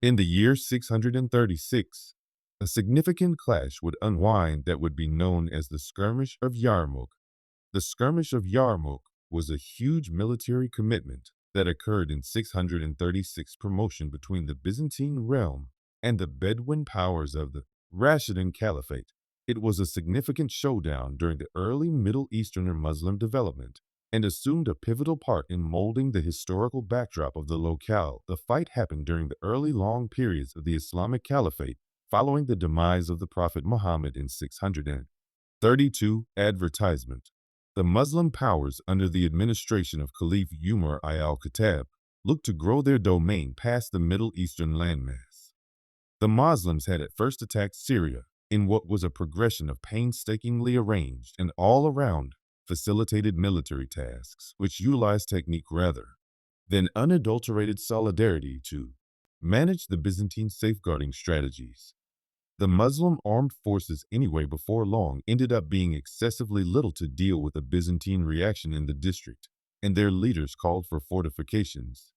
In the year 636, a significant clash would unwind that would be known as the Skirmish of Yarmouk. The Skirmish of Yarmouk was a huge military commitment that occurred in 636 promotion between the Byzantine realm and the Bedouin powers of the Rashidun Caliphate. It was a significant showdown during the early Middle Eastern Muslim development and assumed a pivotal part in molding the historical backdrop of the locale. The fight happened during the early long periods of the Islamic Caliphate following the demise of the Prophet Muhammad in 632. Advertisement. The Muslim powers under the administration of Caliph Umar al-Khattab looked to grow their domain past the Middle Eastern landmass. The Muslims had at first attacked Syria in what was a progression of painstakingly arranged and all-around facilitated military tasks, which utilized technique rather than unadulterated solidarity to manage the Byzantine safeguarding strategies. The Muslim armed forces anyway before long ended up being excessively little to deal with the Byzantine reaction in the district, and their leaders called for fortifications.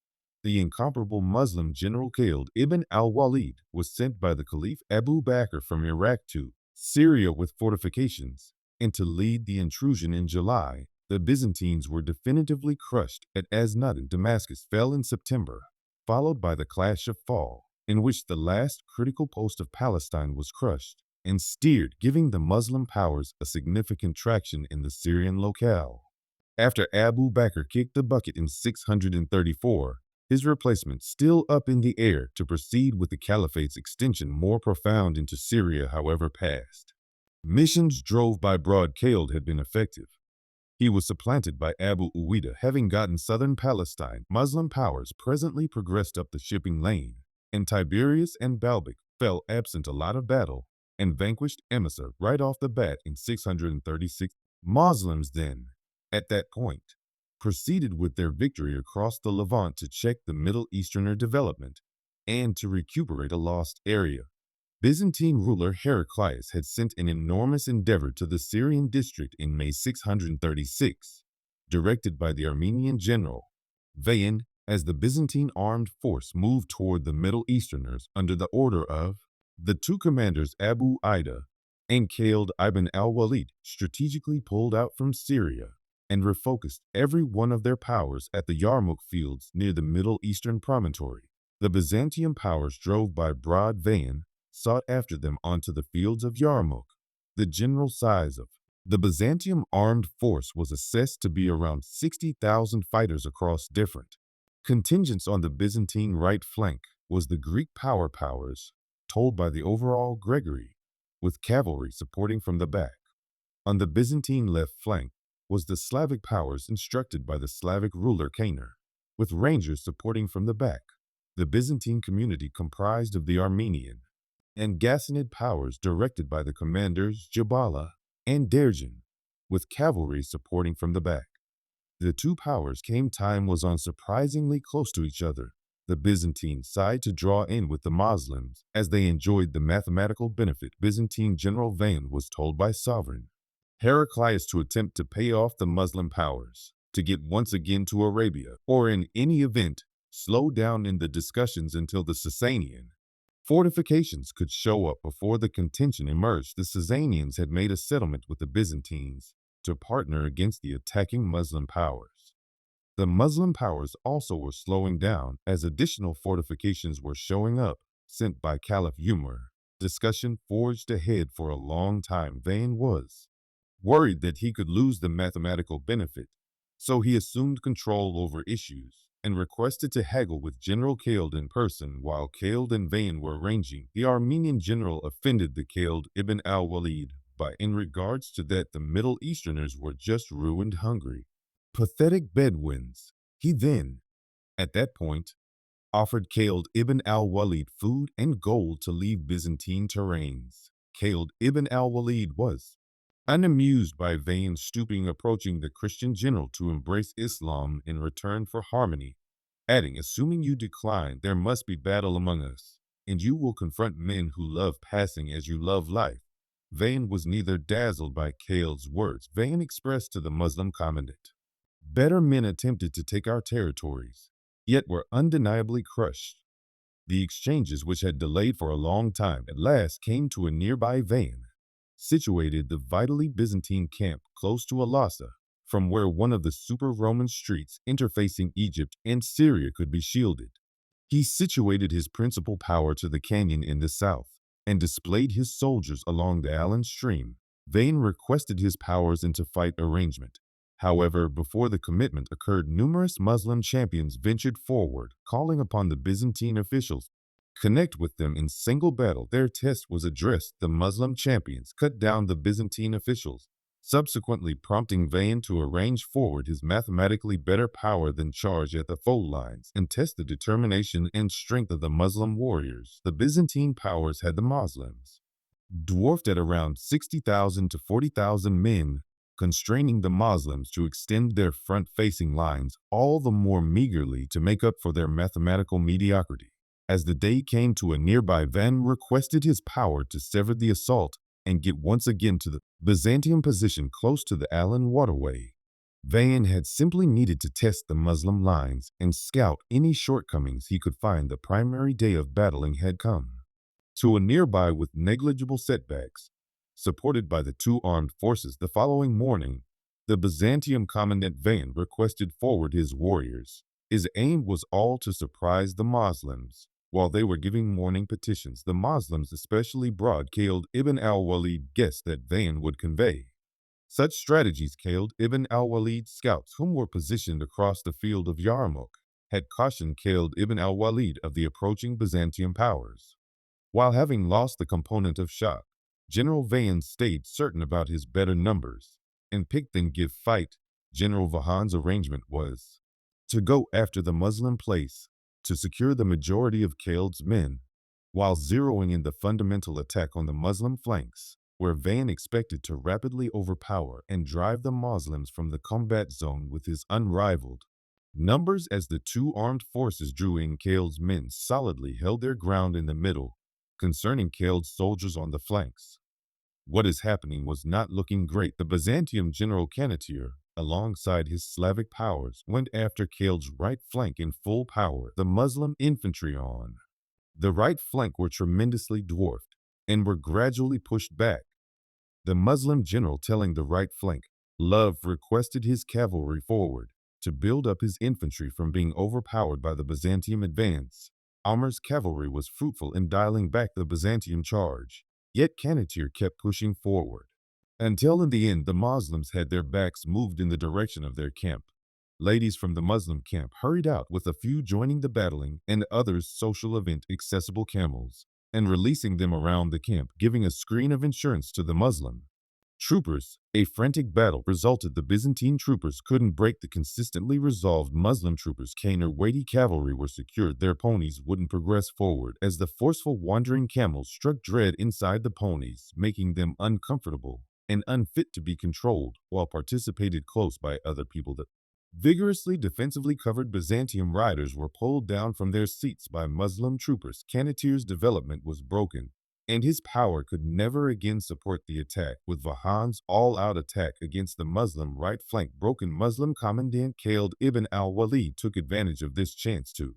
The incomparable Muslim general Khalid ibn al-Walid was sent by the Caliph Abu Bakr from Iraq to Syria with fortifications, and to lead the intrusion in July. The Byzantines were definitively crushed at Aznat, and Damascus fell in September, followed by the Clash of Fall, in which the last critical post of Palestine was crushed and steered, giving the Muslim powers a significant traction in the Syrian locale. After Abu Bakr kicked the bucket in 634, his replacement still up in the air to proceed with the caliphate's extension more profound into Syria, however passed. Missions drove by Broad Khalid had been effective. He was supplanted by Abu Uwaida, having gotten southern Palestine. Muslim powers presently progressed up the shipping lane, and Tiberius and Balbic fell absent a lot of battle and vanquished Emesa right off the bat in 636. Muslims then, at that point, proceeded with their victory across the Levant to check the Middle Easterner development and to recuperate a lost area. Byzantine ruler Heraclius had sent an enormous endeavor to the Syrian district in May 636, directed by the Armenian general Vayan, as the Byzantine armed force moved toward the Middle Easterners under the order of the two commanders Abu Ida and Khalid ibn al-Walid. Strategically pulled out from Syria and refocused every one of their powers at the Yarmouk fields near the Middle Eastern promontory. The Byzantine powers drove by Broad Vayan sought after them onto the fields of Yarmouk. The general size of the Byzantine armed force was assessed to be around 60,000 fighters across different contingents. On the Byzantine right flank was the Greek powers, told by the overall Gregory, with cavalry supporting from the back. On the Byzantine left flank was the Slavic powers instructed by the Slavic ruler Caner, with rangers supporting from the back. The Byzantine community comprised of the Armenian and Ghassanid powers directed by the commanders Jabala and Derjan, with cavalry supporting from the back. The two powers came time was on surprisingly close to each other. The Byzantine side to draw in with the Muslims as they enjoyed the mathematical benefit. Byzantine General Vayan was told by sovereign Heraclius to attempt to pay off the Muslim powers, to get once again to Arabia, or in any event, slow down in the discussions until the Sasanian fortifications could show up. Before the contention emerged, the Sasanians had made a settlement with the Byzantines to partner against the attacking Muslim powers. The Muslim powers also were slowing down as additional fortifications were showing up, sent by Caliph Umar. Discussion forged ahead for a long time. Vayan was worried that he could lose the mathematical benefit, so he assumed control over issues and requested to haggle with General Khalid in person while Khalid and Vayan were arranging. The Armenian general offended the Khalid ibn al-Walid by in regards to that the Middle Easterners were just ruined hungry, pathetic Bedouins. He then, at that point, offered Khalid ibn al-Walid food and gold to leave Byzantine terrains. Khalid ibn al-Walid was unamused by Vayan stooping approaching the Christian general to embrace Islam in return for harmony, adding, "Assuming you decline, there must be battle among us, and you will confront men who love passing as you love life." Vayan was neither dazzled by Khalid's words. Vayan expressed to the Muslim commandant, "Better men attempted to take our territories, yet were undeniably crushed. The exchanges, which had delayed for a long time, at last came to a nearby van, situated the vitally Byzantine camp close to Alasa, from where one of the super Roman streets interfacing Egypt and Syria could be shielded. He situated his principal power to the canyon in the south and displayed his soldiers along the Allan stream. Vane requested his powers into fight arrangement. However, before the commitment occurred, numerous Muslim champions ventured forward, calling upon the Byzantine officials to connect with them in single battle. Their test was addressed. The Muslim champions cut down the Byzantine officials, subsequently prompting Vane to arrange forward his mathematically better power than charge at the foe lines and test the determination and strength of the Muslim warriors. The Byzantine powers had the Muslims dwarfed at around 60,000 to 40,000 men, constraining the Muslims to extend their front-facing lines all the more meagerly to make up for their mathematical mediocrity. As the day came to a nearby, Van requested his power to sever the assault and get once again to the Byzantium position close to the Allan waterway. Van had simply needed to test the Muslim lines and scout any shortcomings he could find. The primary day of battling had come to a nearby with negligible setbacks. Supported by the two armed forces the following morning, the Byzantium commandant Van requested forward his warriors. His aim was all to surprise the Muslims. While they were giving morning petitions, the Muslims, especially Khalid ibn al-Walid, guessed that Van would convey such strategies. Khalid ibn al-Walid's scouts, whom were positioned across the field of Yarmouk, had cautioned Khalid ibn al-Walid of the approaching Byzantium powers. While having lost the component of shock, General Van stayed certain about his better numbers and picked and give fight. General Vahan's arrangement was to go after the Muslim place to secure the majority of Khalid's men, while zeroing in the fundamental attack on the Muslim flanks, where Van expected to rapidly overpower and drive the Muslims from the combat zone with his unrivaled numbers. As the two armed forces drew in, Khalid's men solidly held their ground in the middle. Concerning Khalid's soldiers on the flanks, what is happening was not looking great. The Byzantium general Canatir, alongside his Slavic powers, went after Khalid's right flank in full power. The Muslim infantry on the right flank were tremendously dwarfed and were gradually pushed back. The Muslim general, telling the right flank, Love requested his cavalry forward to build up his infantry from being overpowered by the Byzantium advance. Amar's cavalry was fruitful in dialing back the Byzantium charge, yet Canatir kept pushing forward, until in the end the Muslims had their backs moved in the direction of their camp. Ladies from the Muslim camp hurried out, with a few joining the battling and others social event accessible camels, and releasing them around the camp, giving a screen of insurance to the Muslim troopers. A frantic battle resulted. The Byzantine troopers couldn't break the consistently resolved Muslim troopers. Caner weighty cavalry were secured. Their ponies wouldn't progress forward, as the forceful wandering camels struck dread inside the ponies, making them uncomfortable and unfit to be controlled, while participated close by other people. The vigorously defensively covered Byzantium riders were pulled down from their seats by Muslim troopers. Canatir's development was broken, and his power could never again support the attack. With Vahan's all-out attack against the Muslim right flank broken, Muslim commandant Khalid ibn al-Walid took advantage of this chance to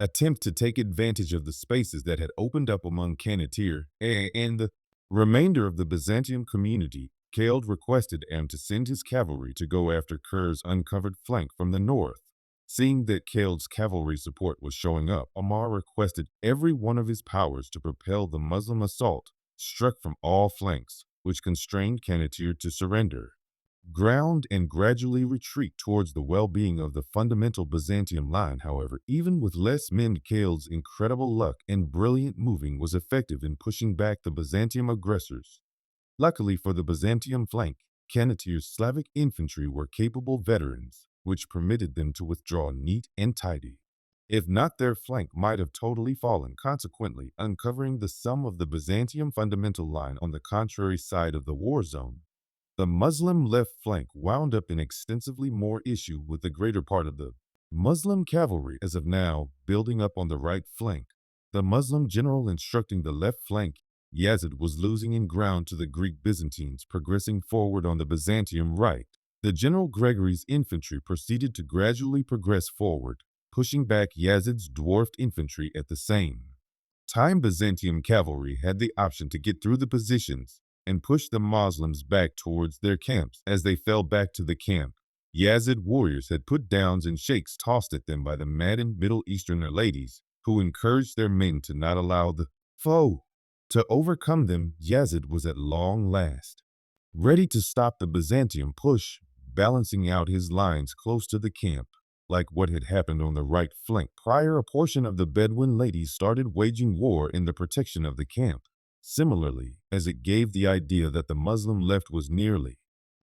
attempt to take advantage of the spaces that had opened up among Canatir and the remainder of the Byzantium community. Khalid requested Am to send his cavalry to go after Ker's uncovered flank from the north. Seeing that Khalid's cavalry support was showing up, Amar requested every one of his powers to propel the Muslim assault, struck from all flanks, which constrained Canatir to surrender ground and gradually retreat towards the well-being of the fundamental Byzantium line. However, even with less men, Khalid's incredible luck and brilliant moving was effective in pushing back the Byzantium aggressors. Luckily for the Byzantium flank, Canatir's Slavic infantry were capable veterans, which permitted them to withdraw neat and tidy. If not, their flank might have totally fallen, consequently uncovering the sum of the Byzantium fundamental line on the contrary side of the war zone. The Muslim left flank wound up in extensively more issue with the greater part of the Muslim cavalry as of now building up on the right flank. The Muslim general instructing the left flank, Yazid, was losing in ground to the Greek Byzantines progressing forward on the Byzantium right. The General Gregory's infantry proceeded to gradually progress forward, pushing back Yazid's dwarfed infantry at the same time. Byzantium cavalry had the option to get through the positions and push the Muslims back towards their camps. As they fell back to the camp, Yazid warriors had put downs and shakes tossed at them by the maddened Middle Easterner ladies, who encouraged their men to not allow the foe to overcome them. Yazid was at long last ready to stop the Byzantium push, balancing out his lines close to the camp. Like what had happened on the right flank prior, a portion of the Bedouin ladies started waging war in the protection of the camp. Similarly, as it gave the idea that the Muslim left was nearly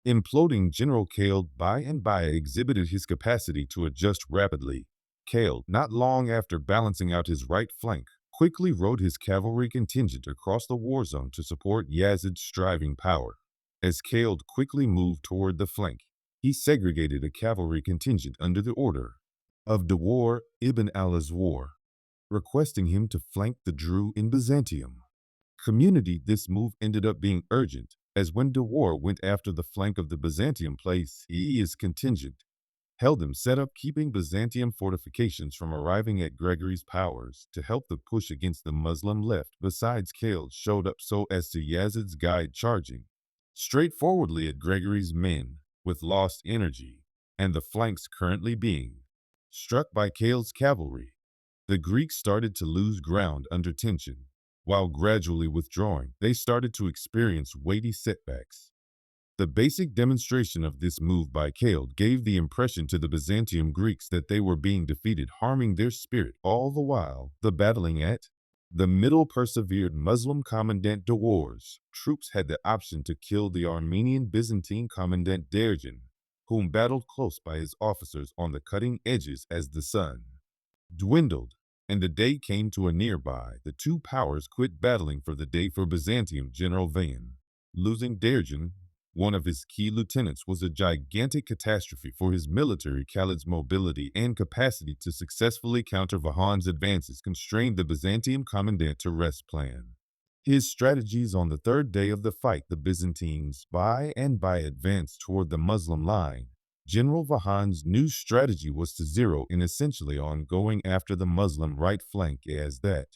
imploding, General Khaled by and by exhibited his capacity to adjust rapidly. Khaled, not long after balancing out his right flank, quickly rode his cavalry contingent across the war zone to support Yazid's striving power. As Khaled quickly moved toward the flank, he segregated a cavalry contingent under the order of Dawar ibn al-Azwar, requesting him to flank the Druze in Byzantium community. This move ended up being urgent, as when Dawar went after the flank of the Byzantium place, his contingent held them set up, keeping Byzantium fortifications from arriving at Gregory's powers to help the push against the Muslim left. Besides, Khaled showed up so as to Yazid's guide, charging straightforwardly at Gregory's men with lost energy, and the flanks currently being struck by Khaled's cavalry. The Greeks started to lose ground under tension. While gradually withdrawing, they started to experience weighty setbacks. The basic demonstration of this move by Khaled gave the impression to the Byzantium Greeks that they were being defeated, harming their spirit. All the while, the battling at the middle persevered. Muslim commandant Dawar's troops had the option to kill the Armenian Byzantine commandant Derjan, whom battled close by his officers on the cutting edges. As the sun dwindled and the day came to a nearby, the two powers quit battling for the day. For Byzantium, General Van losing Derjan, one of his key lieutenants, was a gigantic catastrophe for his military. Khaled's mobility and capacity to successfully counter Vahan's advances constrained the Byzantium commandant to rest plan his strategies. On the third day of the fight, the Byzantines by and by advanced toward the Muslim line. General Vahan's new strategy was to zero in essentially on going after the Muslim right flank, as that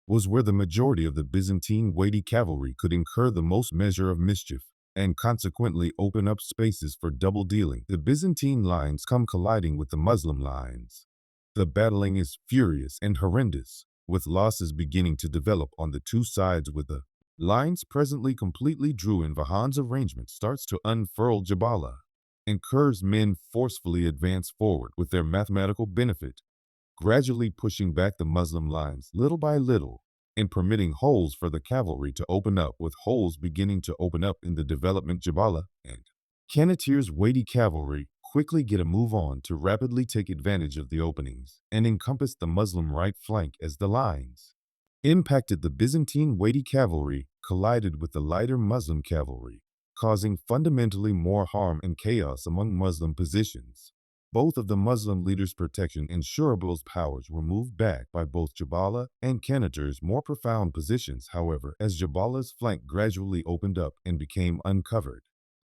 was where the majority of the Byzantine weighty cavalry could incur the most measure of mischief, and consequently open up spaces for double dealing. The Byzantine lines come colliding with the Muslim lines. The battling is furious and horrendous, with losses beginning to develop on the two sides. With the lines presently completely drew in, Vahan's arrangement starts to unfurl. Jabala and Kerr's men forcefully advance forward with their mathematical benefit, gradually pushing back the Muslim lines little by little, and permitting holes for the cavalry to open up. With holes beginning to open up in the development, Jabala and Canatir's weighty cavalry quickly get a move on to rapidly take advantage of the openings and encompass the Muslim right flank. As the lines impacted, the Byzantine weighty cavalry collided with the lighter Muslim cavalry, causing fundamentally more harm and chaos among Muslim positions. Both of the Muslim leaders' protection and Shurabil's powers were moved back by both Jabala and Canatir's more profound positions. However, as Jabala's flank gradually opened up and became uncovered,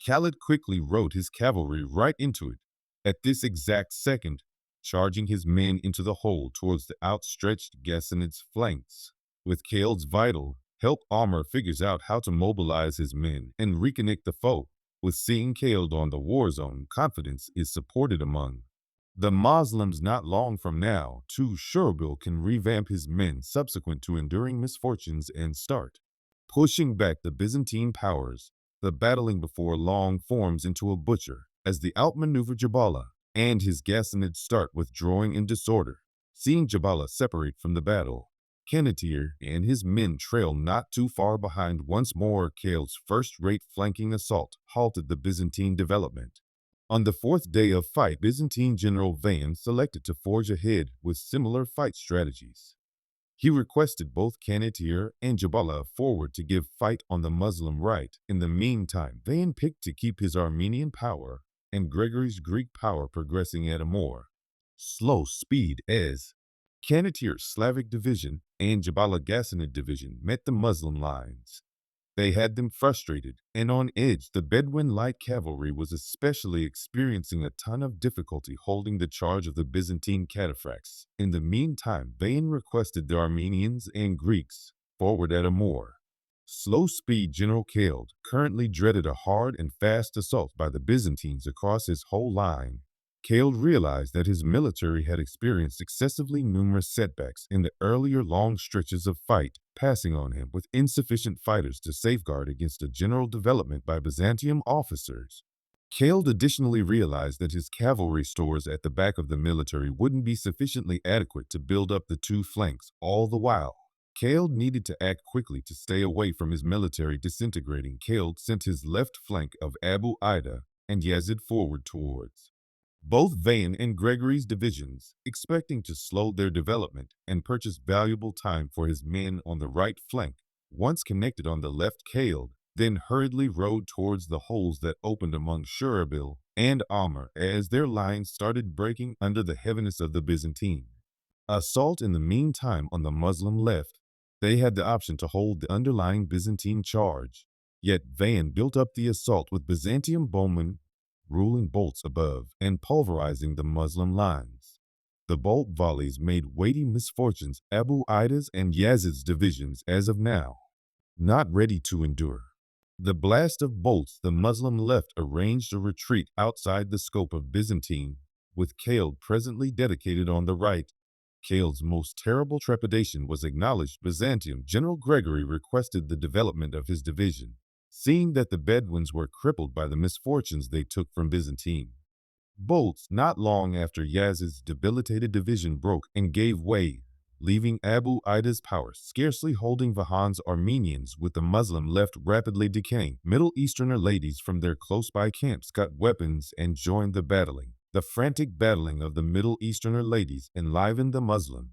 Khaled quickly rode his cavalry right into it. At this exact second, charging his men into the hole towards the outstretched Ghassanid's flanks. With Khaled's vital help, Amr figures out how to mobilize his men and reconnect the foe. With seeing Khaled on the war zone, confidence is supported among the Muslims. Not long from now, too, Shurabil can revamp his men subsequent to enduring misfortunes and start pushing back the Byzantine powers. The battling before long forms into a butcher as the outmaneuver Jabala and his Ghassanid start withdrawing in disorder. Seeing Jabala separate from the battle, Canatir and his men trail not too far behind. Once more, Khaled's first-rate flanking assault halted the Byzantine development. On the fourth day of fight, Byzantine General Van selected to forge ahead with similar fight strategies. He requested both Canatir and Jabala forward to give fight on the Muslim right. In the meantime, Van picked to keep his Armenian power and Gregory's Greek power progressing at a more slow speed, as Canatir's Slavic division and Jabala Ghassanid division met the Muslim lines. They had them frustrated and on edge. The Bedouin light cavalry was especially experiencing a ton of difficulty holding the charge of the Byzantine cataphracts. In the meantime, Bayan requested the Armenians and Greeks forward at a more slow-speed. General Khaled currently dreaded a hard and fast assault by the Byzantines across his whole line. Khaled realized that his military had experienced excessively numerous setbacks in the earlier long stretches of fight, passing on him with insufficient fighters to safeguard against a general development by Byzantium officers. Khaled additionally realized that his cavalry stores at the back of the military wouldn't be sufficiently adequate to build up the two flanks. All the while, Khaled needed to act quickly to stay away from his military disintegrating. Khaled sent his left flank of Abu Ida and Yazid forward towards both Vayan and Gregory's divisions, expecting to slow their development and purchase valuable time for his men on the right flank. Once connected on the left, Khaled then hurriedly rode towards the holes that opened among Shurabil and Amr as their lines started breaking under the heaviness of the Byzantine assault. In the meantime, on the Muslim left, they had the option to hold the underlying Byzantine charge. Yet Vayan built up the assault with Byzantium bowmen ruling bolts above and pulverizing the Muslim lines. The bolt volleys made weighty misfortunes. Abu Ida's and Yazid's divisions, as of now, not ready to endure the blast of bolts. The Muslim left arranged a retreat outside the scope of Byzantine, with Khaled presently dedicated on the right. Khaled's most terrible trepidation was acknowledged. Byzantium General Gregory requested the development of his division, seeing that the Bedouins were crippled by the misfortunes they took from Byzantine bolts. Not long after, Yazid's debilitated division broke and gave way, leaving Abu Ida's power scarcely holding Vahan's Armenians, with the Muslim left rapidly decaying. Middle Easterner ladies from their close-by camps got weapons and joined the battling. The frantic battling of the Middle Easterner ladies enlivened the Muslim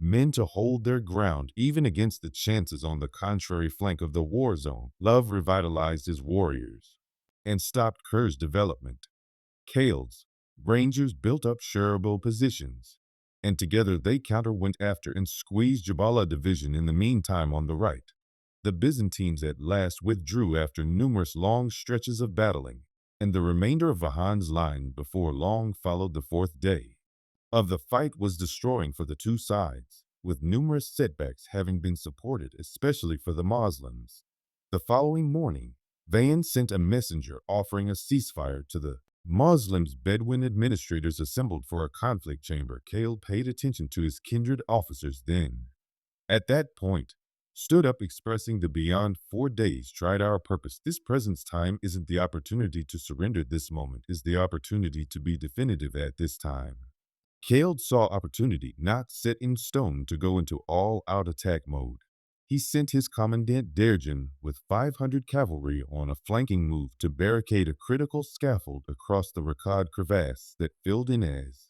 men to hold their ground even against the chances on the contrary flank of the war zone. Love revitalized his warriors and stopped Kerr's development. Khaled's Rangers built up shareable positions, and together they went after and squeezed Jabala division. In the meantime, on the right, the Byzantines at last withdrew after numerous long stretches of battling, and the remainder of Vahan's line before long followed. The fourth day of the fight was destroying for the two sides, with numerous setbacks having been supported, especially for the Moslems. The following morning, Vayan sent a messenger offering a ceasefire to the Muslims. Bedouin administrators assembled for a conflict chamber. Khaled paid attention to his kindred officers then, at that point, stood up expressing the beyond 4 days tried our purpose. This present time isn't the opportunity to surrender. This moment is the opportunity to be definitive at this time. Khaled saw opportunity not set in stone to go into all-out attack mode. He sent his commandant Derjan with 500 cavalry on a flanking move to barricade a critical scaffold across the Rakad crevasse that filled in as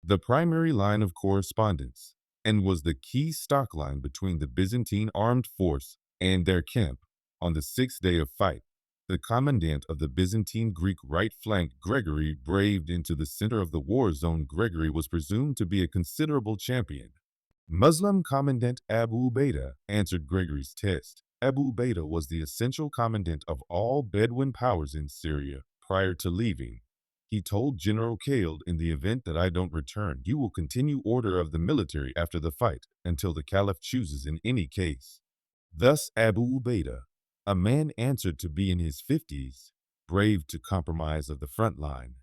the primary line of correspondence and was the key stock line between the Byzantine armed force and their camp. On the 6th day of fight, the commandant of the Byzantine Greek right flank, Gregory, braved into the center of the war zone. Gregory was presumed to be a considerable champion. Muslim commandant Abu Ubaidah answered Gregory's test. Abu Ubaidah was the essential commandant of all Bedouin powers in Syria prior to leaving. He told General Khaled, in the event that I don't return, you will continue order of the military after the fight until the Caliph chooses. In any case, thus Abu Ubaidah, a man answered to be in his 50s, braved to compromise of the front line.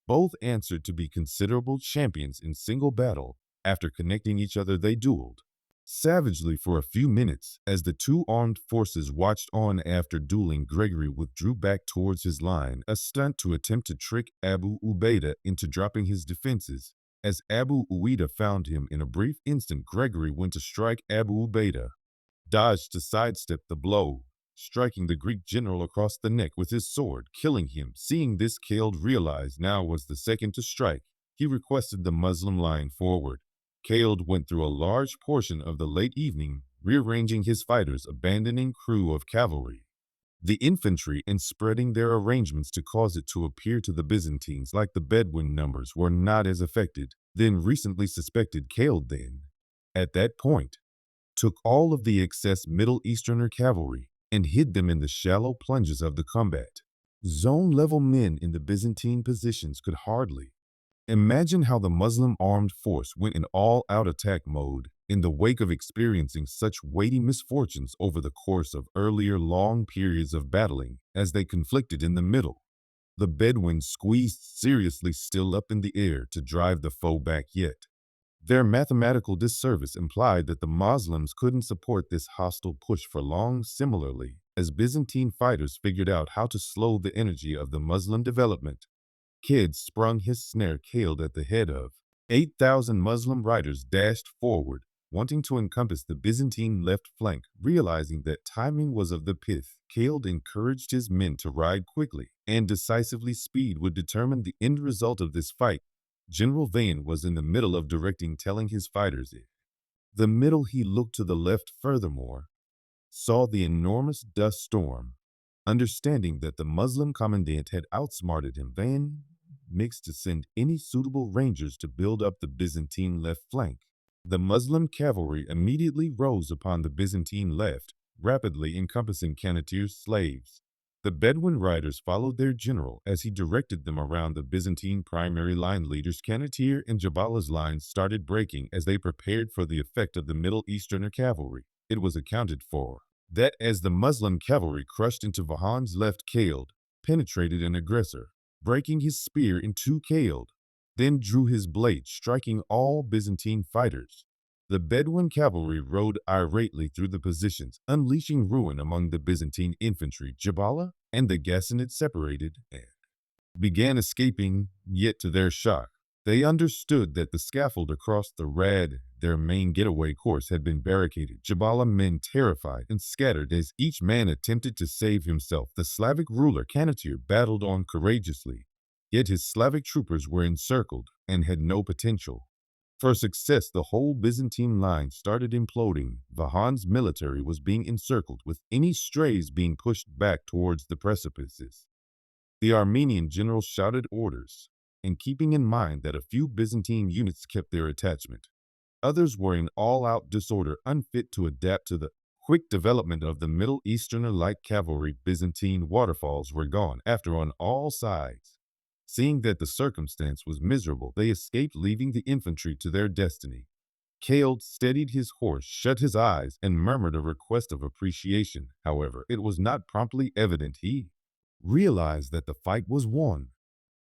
Both answered to be considerable champions in single battle. After connecting each other, they dueled savagely for a few minutes. As the two armed forces watched on after dueling, Gregory withdrew back towards his line, a stunt to attempt to trick Abu Ubaidah into dropping his defenses. As Abu Ubaidah found him in a brief instant, Gregory went to strike. Abu Ubaidah dodged to sidestep the blow, striking the Greek general across the neck with his sword, killing him. Seeing this, Khaled realized now was the second to strike. He requested the Muslim line forward. Khaled went through a large portion of the late evening, rearranging his fighters, abandoning crew of cavalry, the infantry, and spreading their arrangements to cause it to appear to the Byzantines like the Bedouin numbers were not as affected then recently suspected. Khaled then, at that point, took all of the excess Middle Easterner cavalry and hid them in the shallow plunges of the combat. Zone-level men in the Byzantine positions could hardly imagine how the Muslim armed force went in all-out attack mode in the wake of experiencing such weighty misfortunes over the course of earlier long periods of battling as they conflicted in the middle. The Bedouins squeezed seriously still up in the air to drive the foe back yet. Their mathematical disservice implied that the Muslims couldn't support this hostile push for long. Similarly, as Byzantine fighters figured out how to slow the energy of the Muslim development, Kidd sprung his snare. Khaled at the head of 8,000 Muslim riders dashed forward, wanting to encompass the Byzantine left flank. Realizing that timing was of the pith, Khaled encouraged his men to ride quickly and decisively. Speed would determine the end result of this fight. General Vane was in the middle of directing, telling his fighters in the middle. He looked to the left furthermore, saw the enormous dust storm. Understanding that the Muslim commandant had outsmarted him, Van mixed to send any suitable rangers to build up the Byzantine left flank. The Muslim cavalry immediately rose upon the Byzantine left, rapidly encompassing Canatier's slaves. The Bedouin riders followed their general as he directed them around the Byzantine primary line. Leaders Canatier and Jabala's lines started breaking as they prepared for the effect of the Middle Easterner cavalry. It was accounted for that as the Muslim cavalry crushed into Vahan's left, Khaled penetrated an aggressor, breaking his spear in two. Khaled then drew his blade, striking all Byzantine fighters. The Bedouin cavalry rode irately through the positions, unleashing ruin among the Byzantine infantry. Jabala and the Ghassanid separated and began escaping, yet to their shock, they understood that the scaffold across the Rad, their main getaway course, had been barricaded. Jabala men terrified and scattered as each man attempted to save himself. The Slavic ruler Canatier battled on courageously, yet his Slavic troopers were encircled and had no potential for success. The whole Byzantine line started imploding. Vahan's military was being encircled, with any strays being pushed back towards the precipices. The Armenian general shouted orders, and keeping in mind that a few Byzantine units kept their attachment, others were in all-out disorder, unfit to adapt to the quick development of the Middle Easterner light cavalry. Byzantine waterfalls were gone after on all sides. Seeing that the circumstance was miserable, they escaped, leaving the infantry to their destiny. Khaled steadied his horse, shut his eyes, and murmured a request of appreciation. However, it was not promptly evident he realized that the fight was won.